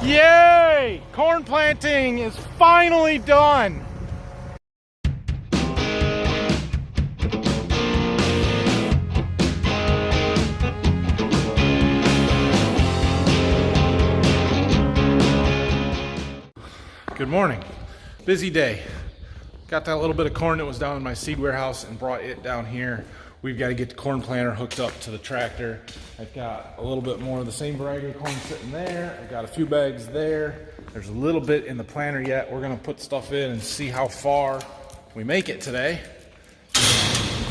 Yay! Corn planting is finally done. Good morning. Busy day. Got that little bit of corn that was down in my seed warehouse and brought it down here. We've got to get the corn planter hooked up to the tractor. I've got a little bit more of the same variety of corn sitting there. I've got a few bags there. There's a little bit in the planter yet. We're gonna put stuff in and see how far we make it today.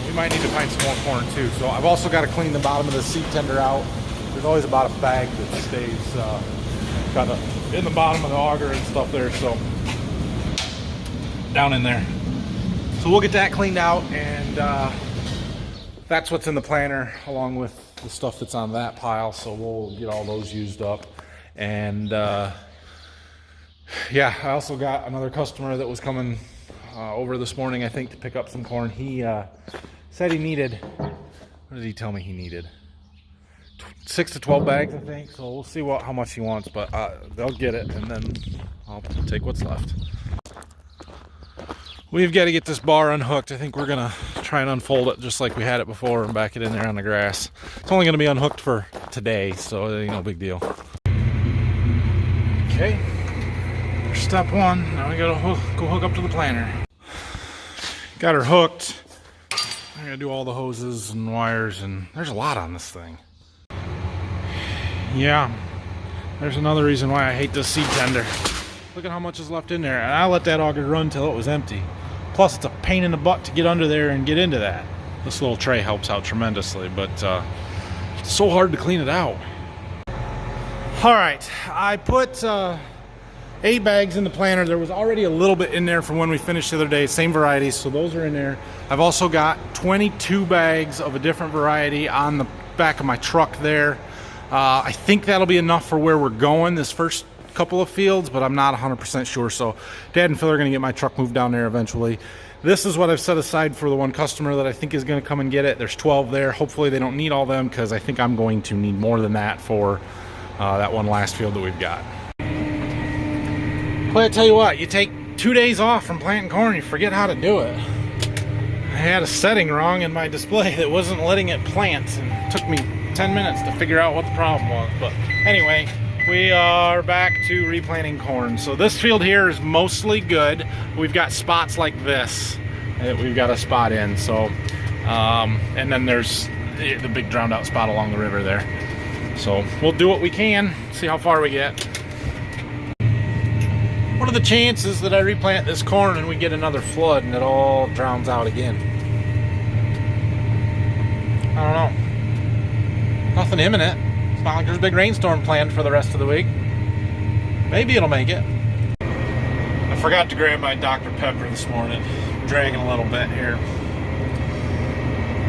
We might need to find some more corn too. So I've also got to clean the bottom of the seed tender out. There's always about a bag that stays kind of in the bottom of the auger and stuff there. So down in there. So we'll get that cleaned out, and that's what's in the planter along with the stuff that's on that pile. So we'll get all those used up. And yeah, I also got another customer that was coming over this morning, I think, to pick up some corn. He said he needed, what did he tell me he needed? 6 to 12 bags, I think. So we'll see how much he wants, but they'll get it, and then I'll take what's left. We've got to get this bar unhooked. I think we're gonna try and unfold it just like we had it before and back it in there on the grass. It's only gonna be unhooked for today, so it ain't no big deal. Okay, there's step one. Now we gotta go hook up to the planter. Got her hooked. I gotta do all the hoses and wires, and there's a lot on this thing. Yeah, there's another reason why I hate this seed tender. Look at how much is left in there, and I let that auger run till it was empty. Plus, it's a pain in the butt to get under there and get into that. This little tray helps out tremendously, but it's so hard to clean it out. All right, I put 8 bags in the planter. There was already a little bit in there from when we finished the other day, same varieties, so those are in there. I've also got 22 bags of a different variety on the back of my truck there. I think that'll be enough for where we're going this first couple of fields, but I'm not 100% sure. So Dad and Phil are going to get my truck moved down there eventually. This is what I've set aside for the one customer that I think is going to come and get it. There's 12 there. Hopefully they don't need all them, because I think I'm going to need more than that for that one last field that we've got. But I tell you what, you take 2 days off from planting corn, you forget how to do it. I had a setting wrong in my display that wasn't letting it plant, and it took me 10 minutes to figure out what the problem was. But anyway, we are back to replanting corn. So this field here is mostly good. We've got spots like this that we've got a spot in. So, and then there's the big drowned out spot along the river there. So we'll do what we can, see how far we get. What are the chances that I replant this corn and we get another flood and it all drowns out again? I don't know. Nothing imminent. It's not like there's a big rainstorm planned for the rest of the week. Maybe it'll make it. I forgot to grab my Dr. Pepper this morning. I'm dragging a little bit here.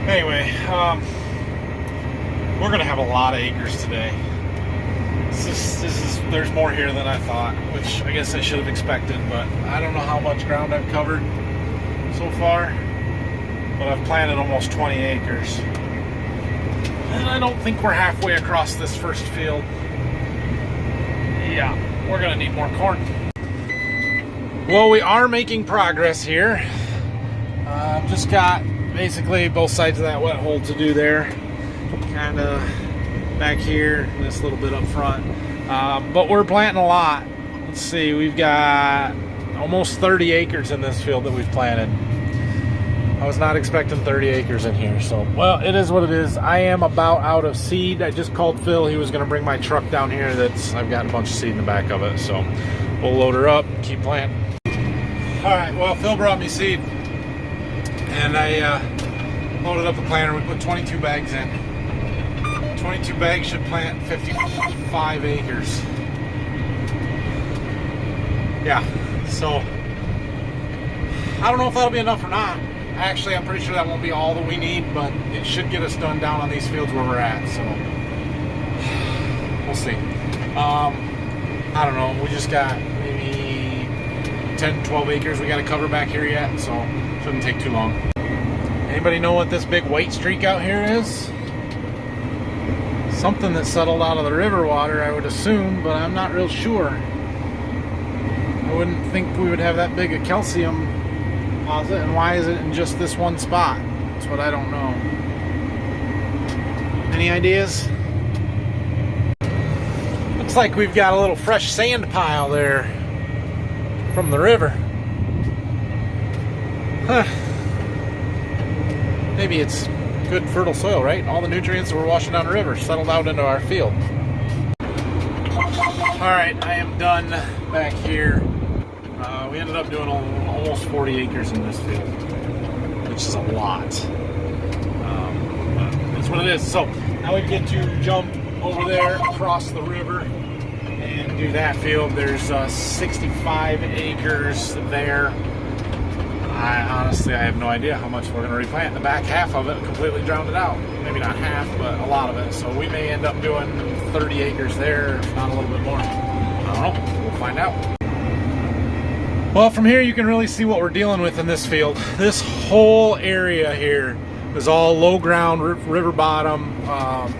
Anyway, we're gonna have a lot of acres today. There's more here than I thought, which I guess I should have expected, but I don't know how much ground I've covered so far, but I've planted almost 20 acres. And I don't think we're halfway across this first field. Yeah, we're gonna need more corn. Well, we are making progress here. Just got basically both sides of that wet hole to do there. Kind of back here, and this little bit up front. But we're planting a lot. Let's see, we've got almost 30 acres in this field that we've planted. I was not expecting 30 acres in here, so, well, it is what it is. I am about out of seed. I just called Phil. He was going to bring my truck down here. I've got a bunch of seed in the back of it, so we'll load her up, keep planting. All right, well, Phil brought me seed, and I loaded up the planter. We put 22 bags in. 22 bags should plant 55 acres. Yeah, so I don't know if that'll be enough or not. Actually, I'm pretty sure that won't be all that we need, but it should get us done down on these fields where we're at, so we'll see. I don't know, we just got maybe 10, 12 acres we got to cover back here yet, so shouldn't take too long. Anybody know what this big white streak out here is? something that settled out of the river water, I would assume, but I'm not real sure. I wouldn't think we would have that big a calcium deposit, and why is it in just this one spot? That's what I don't know. Any ideas? Looks like we've got a little fresh sand pile there from the river. Huh. Maybe it's good fertile soil, right? All the nutrients that we're washing down the river settled out into our field. Alright, I am done back here. We ended up doing almost 40 acres in this field, which is a lot. But that's what it is. So now we get to jump over there across the river and do that field. There's 65 acres there. Honestly, I have no idea how much we're going to replant. The back half of it completely drowned it out. Maybe not half, but a lot of it. So we may end up doing 30 acres there, if not a little bit more. I don't know. We'll find out. Well, from here you can really see what we're dealing with in this field. This whole area here is all low ground, river bottom.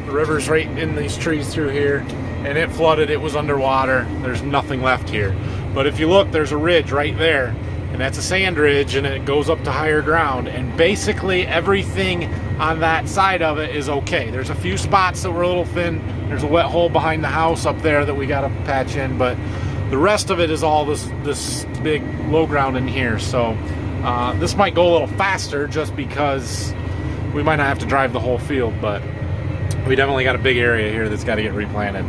The river's right in these trees through here, and it flooded. It was underwater. There's nothing left here. But if you look, there's a ridge right there. And that's a sand ridge, and it goes up to higher ground, and basically everything on that side of it is okay. There's a few spots that were a little thin. There's a wet hole behind the house up there that we got to patch in, but the rest of it is all this big low ground in here. So this might go a little faster just because we might not have to drive the whole field, but we definitely got a big area here that's got to get replanted.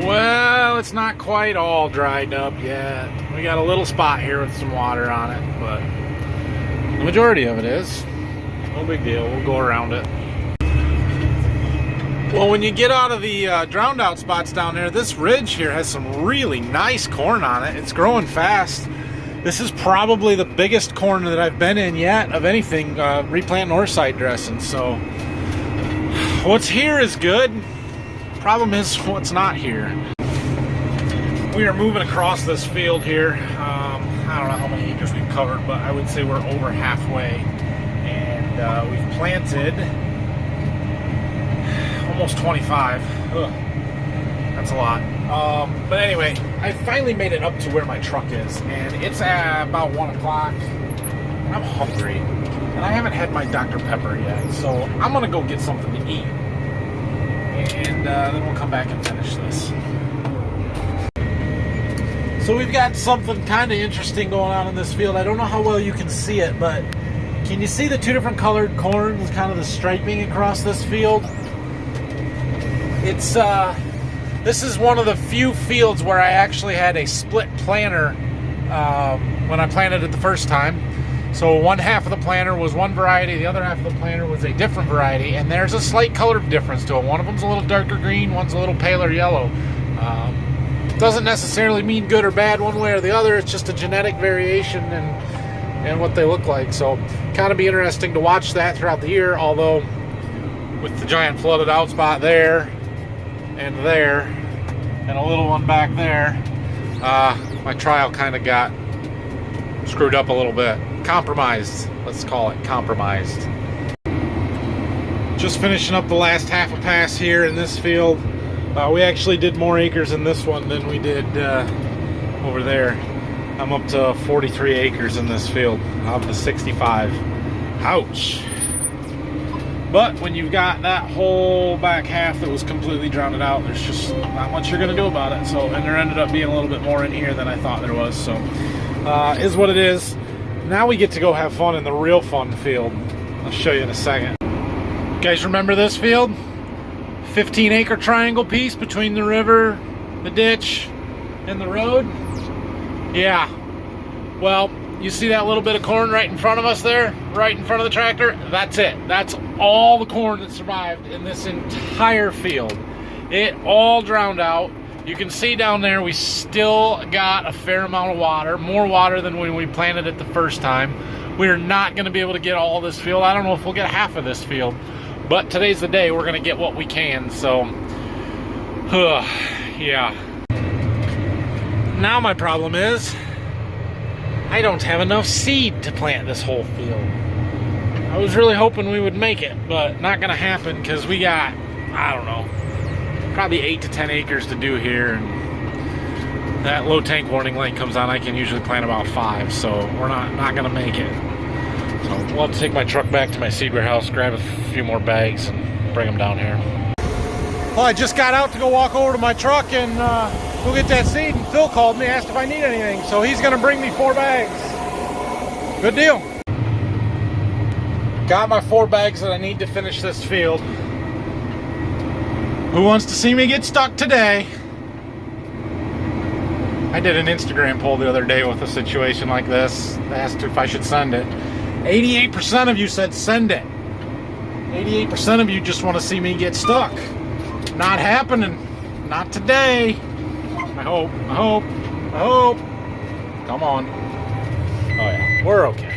Well, it's not quite all dried up yet. We got a little spot here with some water on it, but the majority of it is. No big deal, we'll go around it. Well, when you get out of the drowned out spots down there, this ridge here has some really nice corn on it. It's growing fast. This is probably the biggest corn that I've been in yet of anything, replant north side dressing. So what's here is good. Problem is what's not here. We are moving across this field here. I don't know how many acres we've covered, but I would say we're over halfway. And we've planted almost 25. Ugh, that's a lot. But anyway, I finally made it up to where my truck is, and it's about 1 o'clock. And I'm hungry, and I haven't had my Dr. Pepper yet, so I'm gonna go get something to eat. And then we'll come back and finish this. So we've got something kind of interesting going on in this field. I don't know how well you can see it, but can you see the two different colored corn with kind of the striping across this field? It's this is one of the few fields where I actually had a split planter when I planted it the first time. So one half of the planter was one variety, the other half of the planter was a different variety, and there's a slight color difference to it. One of them's a little darker green, one's a little paler yellow. Doesn't necessarily mean good or bad one way or the other. It's just a genetic variation and what they look like. So kind of be interesting to watch that throughout the year, although with the giant flooded out spot there and a little one back there, my trial kind of got screwed up a little bit. Compromised, let's call it compromised. Just finishing up the last half a pass here in this field. We actually did more acres in this one than we did over there. I'm up to 43 acres in this field of the 65. Ouch. But when you've got that whole back half that was completely drowned out, there's just not much you're gonna do about it. So, and there ended up being a little bit more in here than I thought there was. So, is what it is. Now we get to go have fun in the real fun field. I'll show you in a second. You guys remember this field? 15-acre triangle piece between the river, the ditch, and the road? Yeah. Well, you see that little bit of corn right in front of us there? Right in front of the tractor? That's it. That's all the corn that survived in this entire field. It all drowned out. You can see down there we still got a fair amount of water, more water than when we planted it the first time. We're not going to be able to get all this field. I don't know if we'll get half of this field, but today's the day we're going to get what we can. So, yeah. Now my problem is I don't have enough seed to plant this whole field. I was really hoping we would make it, but not gonna happen because we got, I don't know, probably 8 to 10 acres to do here, and that low tank warning light comes on. I can usually plant about 5, so we're not gonna make it. So we'll have to take my truck back to my seed warehouse, grab a few more bags, and bring them down here. Well, I just got out to go walk over to my truck and go get that seed, and Phil called me, asked if I need anything, so he's gonna bring me 4 bags. Good deal. Got my 4 bags that I need to finish this field. Who wants to see me get stuck today? I did an Instagram poll the other day with a situation like this. I asked if I should send it. 88% of you said send it. 88% of you just want to see me get stuck. Not happening. Not today. I hope. Come on. Oh yeah, we're okay.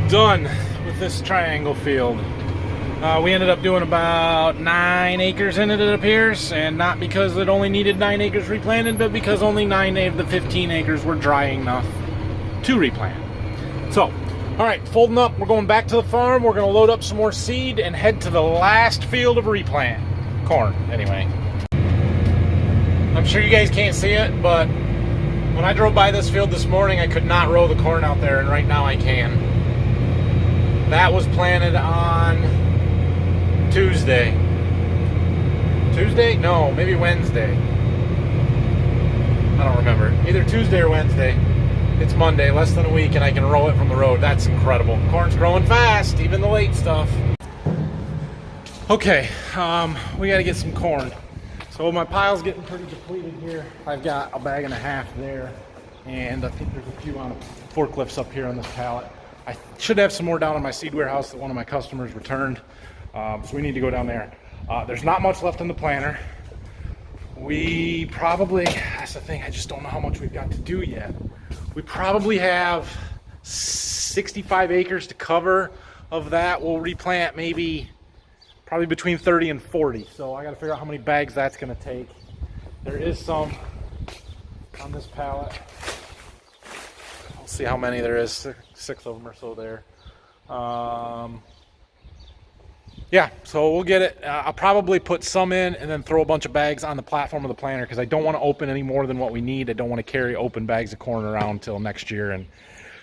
Done with this triangle field. We ended up doing about 9 acres in it, it appears, and not because it only needed 9 acres replanted, but because only 9 of the 15 acres were dry enough to replant. So, all right, folding up, we're going back to the farm. We're going to load up some more seed and head to the last field of replant. Corn, anyway. I'm sure you guys can't see it, but when I drove by this field this morning, I could not row the corn out there, and right now I can. That was planted on Tuesday. Tuesday? No, maybe Wednesday. I don't remember. Either Tuesday or Wednesday. It's Monday, less than a week, and I can row it from the road. That's incredible. Corn's growing fast, even the late stuff. Okay, we got to get some corn. So my pile's getting pretty depleted here. I've got a bag and a half there, and I think there's a few on forklifts up here on this pallet. I should have some more down in my seed warehouse that one of my customers returned. So we need to go down there. There's not much left in the planter. We probably, that's the thing, I just don't know how much we've got to do yet. We probably have 65 acres to cover. Of that, we'll replant maybe, probably between 30 and 40. So I gotta figure out how many bags that's gonna take. There is some on this pallet. We'll see how many there is, 6 of them or so there. Yeah, so we'll get it. I'll probably put some in and then throw a bunch of bags on the platform of the planter because I don't want to open any more than what we need. I don't want to carry open bags of corn around until next year, and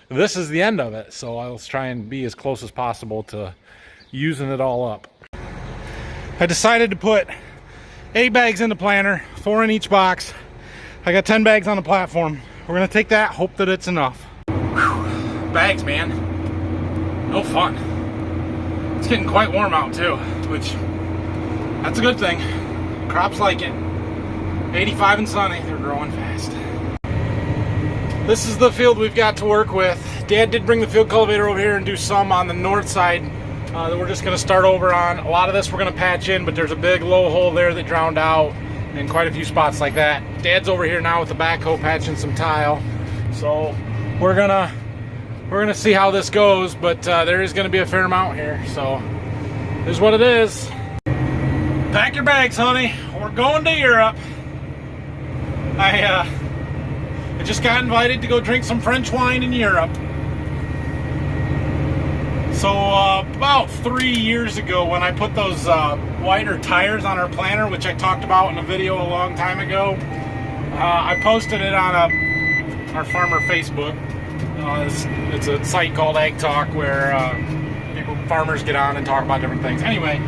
this is the end of it. So I'll try and be as close as possible to using it all up. I decided to put 8 bags in the planter, 4 in each box. I got 10 bags on the platform. We're gonna take that, hope that it's enough. Whew. Bags, man. No fun. It's getting quite warm out too, which, that's a good thing. Crops like it. 85 and sunny, they're growing fast. This is the field we've got to work with. Dad did bring the field cultivator over here and do some on the north side that we're just gonna start over on. A lot of this we're gonna patch in, but there's a big low hole there that drowned out and quite a few spots like that. Dad's over here now with the backhoe patching some tile. So we're gonna see how this goes, but there is gonna be a fair amount here, so here's what it is. Pack your bags, honey. We're going to Europe. I just got invited to go drink some French wine in Europe. So about 3 years ago, when I put those wider tires on our planter, which I talked about in a video a long time ago, I posted it on our farmer Facebook. It's a site called Ag Talk where farmers get on and talk about different things. Anyway,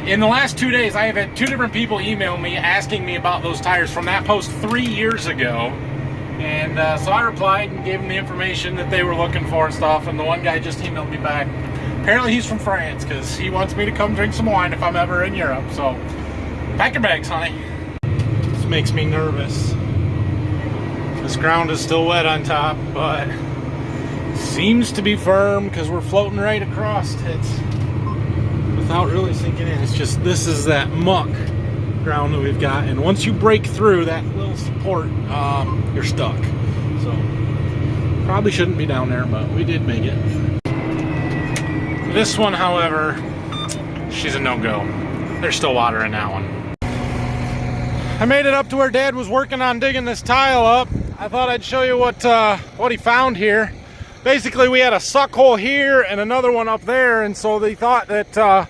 in the last 2 days, I have had 2 different people email me asking me about those tires from that post 3 years ago. And so I replied and gave them the information that they were looking for and stuff. And the one guy just emailed me back. Apparently he's from France because he wants me to come drink some wine if I'm ever in Europe. So pack your bags, honey. This makes me nervous. This ground is still wet on top, but seems to be firm because we're floating right across it without really sinking in. It's just, this is that muck ground that we've got, and once you break through that little support, you're stuck. So probably shouldn't be down there, but we did make it. This one, however, she's a no-go. There's still water in that one. I made it up to where Dad was working on digging this tile up. I thought I'd show you what he found here. basically we had a suck hole here and another one up there, and so they thought that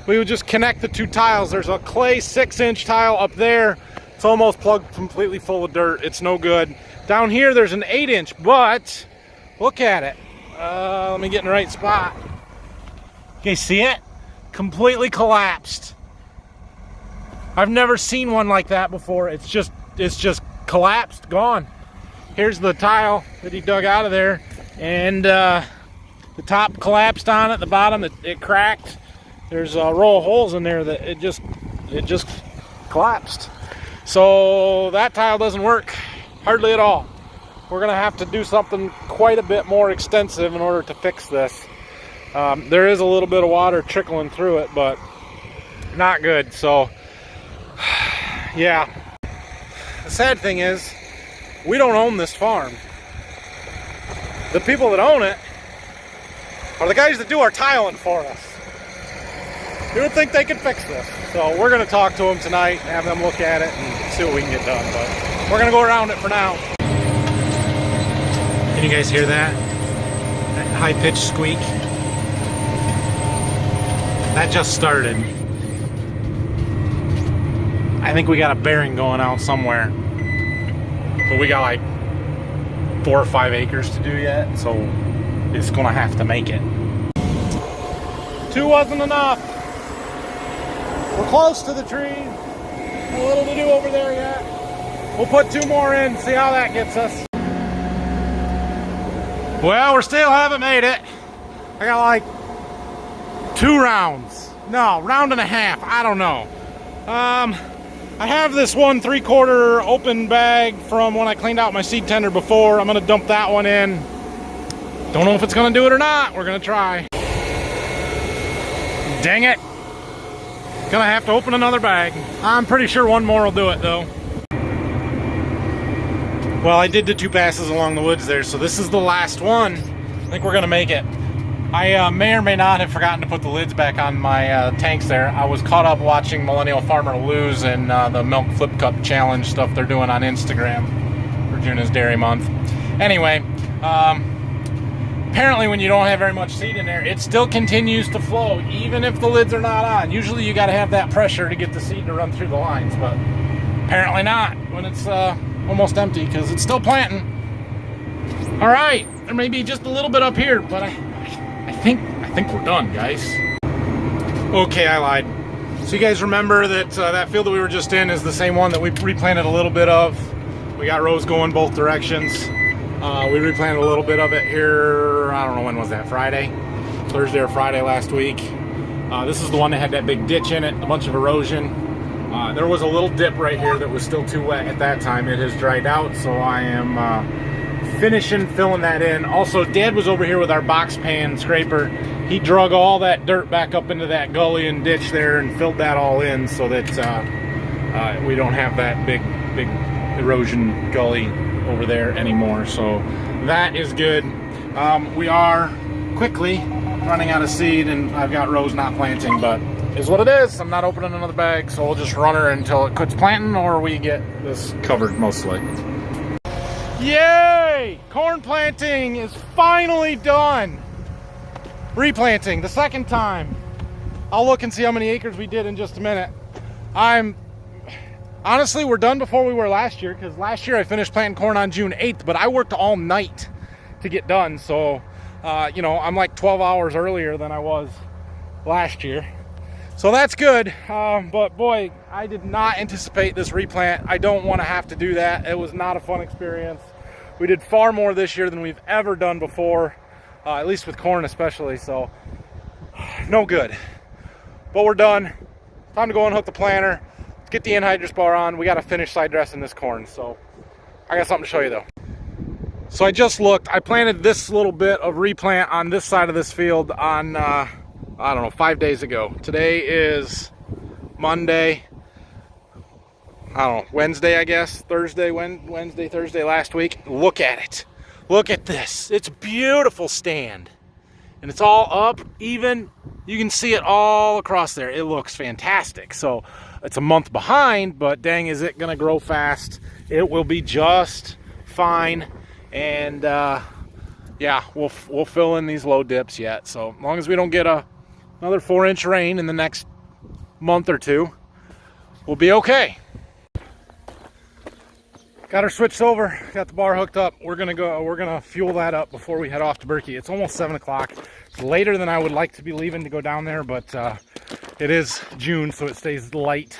we would just connect the two tiles. There's a clay 6-inch tile up there. It's almost plugged completely full of dirt. It's no good. Down here there's an 8-inch, but look at it. Let me get in the right spot. Okay, see it? Completely collapsed. I've never seen one like that before. It's just collapsed, gone. Here's the tile that he dug out of there, and the top collapsed on it, the bottom it cracked. There's a row of holes in there that it just collapsed. So that tile doesn't work hardly at all. We're gonna have to do something quite a bit more extensive in order to fix this. There is a little bit of water trickling through it, but not good. So yeah, the sad thing is we don't own this farm. The people that own it are the guys that do our tiling for us. You would think they could fix this. So we're going to talk to them tonight, have them look at it and see what we can get done. But we're going to go around it for now. Can you guys hear that? That high-pitched squeak? That just started. I think we got a bearing going out somewhere. But we got like 4 or 5 acres to do yet, so it's going to have to make it. 2 wasn't enough. We're close to the tree. A little to do over there yet. We'll put 2 more in, see how that gets us. Well, we still haven't made it. I got like 2 rounds. No, round and a half. I don't know. I have this 1 3/4 open bag from when I cleaned out my seed tender before. I'm gonna dump that one in. Don't know if it's gonna do it or not. We're gonna try. Dang it. Gonna have to open another bag. I'm pretty sure 1 more will do it though. Well, I did the 2 passes along the woods there, so this is the last one. I think we're gonna make it. I may or may not have forgotten to put the lids back on my tanks there. I was caught up watching Millennial Farmer lose in the Milk Flip Cup Challenge stuff they're doing on Instagram for June is Dairy Month. Anyway, apparently when you don't have very much seed in there, it still continues to flow, even if the lids are not on. Usually you gotta have that pressure to get the seed to run through the lines, but apparently not when it's almost empty, because it's still planting. All right, there may be just a little bit up here, but I think we're done, guys. Okay, I lied. So you guys remember that that field that we were just in is the same one that we replanted a little bit of. We got rows going both directions. We replanted a little bit of it here, I don't know, when was that, Friday? Thursday or Friday last week. This is the one that had that big ditch in it, a bunch of erosion. There was a little dip right here that was still too wet at that time. It has dried out, so I am finishing filling that in. Also, Dad was over here with our box pan scraper. He drug all that dirt back up into that gully and ditch there and filled that all in so that we don't have that big erosion gully over there anymore. So that is good. We are quickly running out of seed, and I've got rows not planting, but is what it is. I'm not opening another bag, so we'll just run her until it quits planting or we get this covered mostly. Yay! Corn planting is finally done. Replanting the 2nd time. I'll look and see how many acres we did in just a minute. Honestly, we're done before we were last year, because last year I finished planting corn on June 8th, but I worked all night to get done. So, you know, I'm like 12 hours earlier than I was last year. So that's good, but boy, I did not anticipate this replant. I don't want to have to do that. It was not a fun experience. We did far more this year than we've ever done before, at least with corn especially, so no good. But we're done. Time to go and hook the planter, get the anhydrous bar on. We got to finish side dressing this corn, so I got something to show you though. So I just looked. I planted this little bit of replant on this side of this field on I don't know, 5 days ago. Today is Monday. I don't know, Wednesday, I guess. Wednesday, Thursday last week. Look at it. Look at this. It's a beautiful stand. And it's all up, even. You can see it all across there. It looks fantastic. So it's a month behind, but dang, is it going to grow fast. It will be just fine. And yeah, we'll fill in these low dips yet. So as long as we don't get another 4-inch rain in the next month or two, we'll be okay. Got her switched over, got the bar hooked up. We're gonna fuel that up before we head off to Berkey. It's almost 7 o'clock. It's later than I would like to be leaving to go down there, but it is June, so it stays late,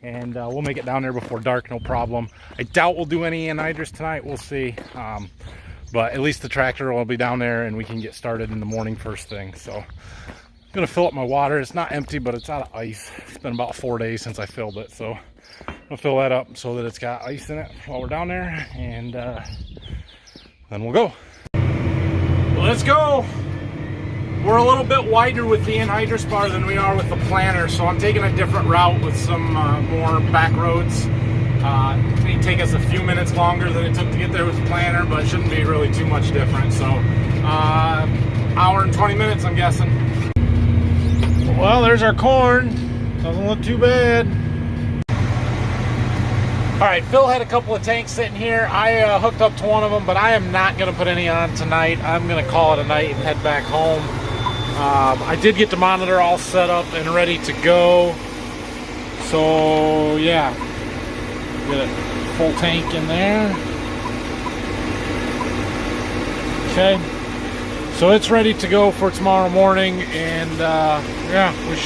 and we'll make it down there before dark, no problem. I doubt we'll do any anhydrous tonight, we'll see. But at least the tractor will be down there and we can get started in the morning first thing. So I'm gonna fill up my water. It's not empty, but it's out of ice. It's been about 4 days since I filled it, so I'll fill that up so that it's got ice in it while we're down there, and then we'll go. Let's go. We're a little bit wider with the anhydrous bar than we are with the planter, so I'm taking a different route with some more back roads. It may take us a few minutes longer than it took to get there with the planter, but it shouldn't be really too much different. So hour and 20 minutes, I'm guessing. Well, there's our corn. Doesn't look too bad. All right, Phil had a couple of tanks sitting here. I hooked up to one of them, but I am not going to put any on tonight. I'm going to call it a night and head back home. I did get the monitor all set up and ready to go. So, yeah. Get a full tank in there. Okay. So it's ready to go for tomorrow morning, and yeah, it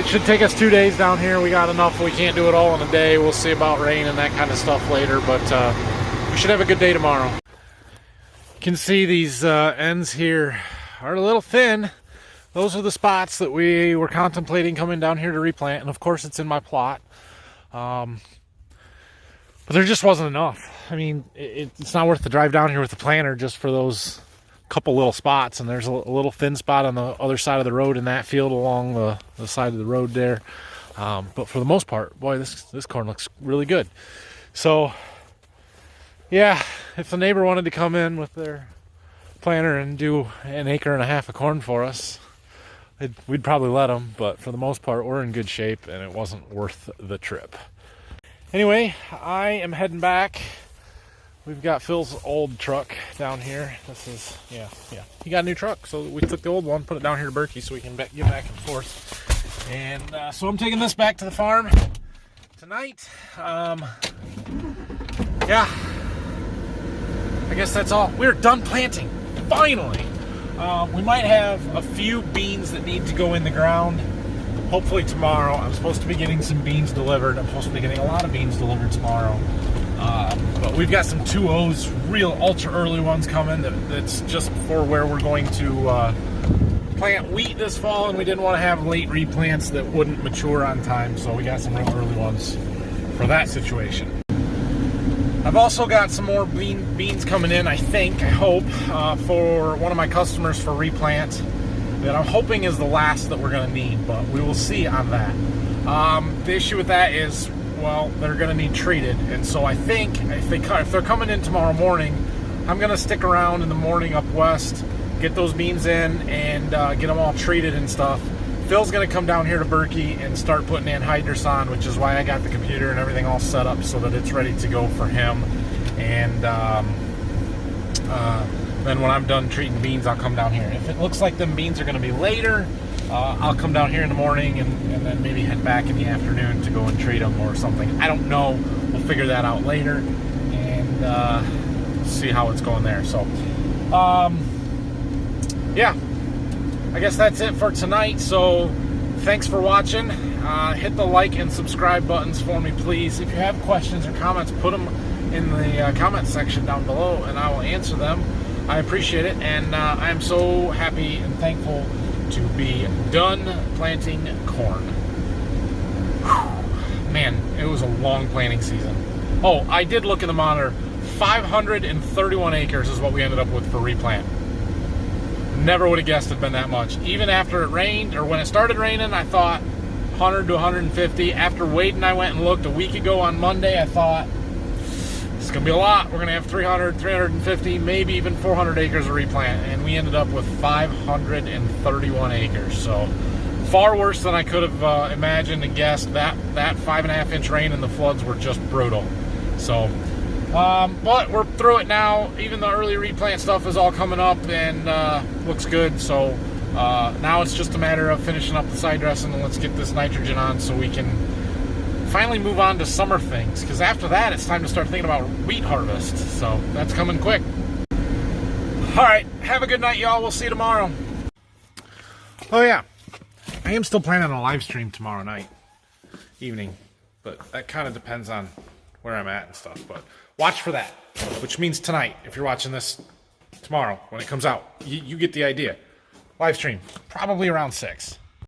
should take us 2 days down here. We got enough. We can't do it all in a day. We'll see about rain and that kind of stuff later, but we should have a good day tomorrow. You can see these ends here are a little thin. Those are the spots that we were contemplating coming down here to replant, and of course it's in my plot. But there just wasn't enough. I mean, it's not worth the drive down here with the planter just for those couple little spots, and there's a little thin spot on the other side of the road in that field along the side of the road there. But for the most part, boy, this corn looks really good. So, yeah, if the neighbor wanted to come in with their planter and do 1.5 acres of corn for us, we'd probably let them, but for the most part, we're in good shape, and it wasn't worth the trip. Anyway, I am heading back. We've got Phil's old truck down here. This is, yeah. He got a new truck, so we took the old one, put it down here to Berkey so we can get back and forth. And so I'm taking this back to the farm tonight. Yeah, I guess that's all. We're done planting, finally. We might have a few beans that need to go in the ground. Hopefully tomorrow. I'm supposed to be getting some beans delivered. I'm supposed to be getting a lot of beans delivered tomorrow. But we've got some 2Os, real ultra early ones coming that's just for where we're going to plant wheat this fall, and we didn't want to have late replants that wouldn't mature on time, so we got some real early ones for that situation. I've also got some more beans coming in, I hope, for one of my customers for replant that I'm hoping is the last that we're going to need, but we will see on that. The issue with that is, well, they're going to need treated, and so I think if they're coming in tomorrow morning, I'm going to stick around in the morning up west, get those beans in, and get them all treated and stuff. Phil's going to come down here to Berkey and start putting anhydrous on, which is why I got the computer and everything all set up so that it's ready to go for him. And then when I'm done treating beans, I'll come down here. If it looks like them beans are going to be later, I'll come down here in the morning and then maybe head back in the afternoon to go and treat them or something. I don't know. We'll figure that out later and see how it's going there. So, yeah, I guess that's it for tonight. So thanks for watching. Hit the like and subscribe buttons for me, please. If you have questions or comments, put them in the comment section down below and I will answer them. I appreciate it, and I'm so happy and thankful to be done planting corn. Whew. Man, it was a long planting season. Oh, I did look in the monitor. 531 acres is what we ended up with for replant. Never would have guessed it'd been that much. Even after it rained, or when it started raining, I thought 100 to 150. After Wade and I went and looked a week ago on Monday, I thought, it's going to be a lot. We're going to have 300, 350, maybe even 400 acres of replant. And we ended up with 531 acres. So far worse than I could have imagined and guessed. That 5.5 inch rain and the floods were just brutal. So But we're through it now. Even the early replant stuff is all coming up and looks good. So now it's just a matter of finishing up the side dressing, and let's get this nitrogen on so we can finally move on to summer things. Because after that, it's time to start thinking about wheat harvest. So that's coming quick. All right, have a good night, y'all. We'll see you tomorrow. Oh yeah, I am still planning on a live stream tomorrow night, evening, but that kind of depends on where I'm at and stuff. But watch for that, which means tonight. If you're watching this tomorrow when it comes out, you get the idea. Live stream, probably around 6.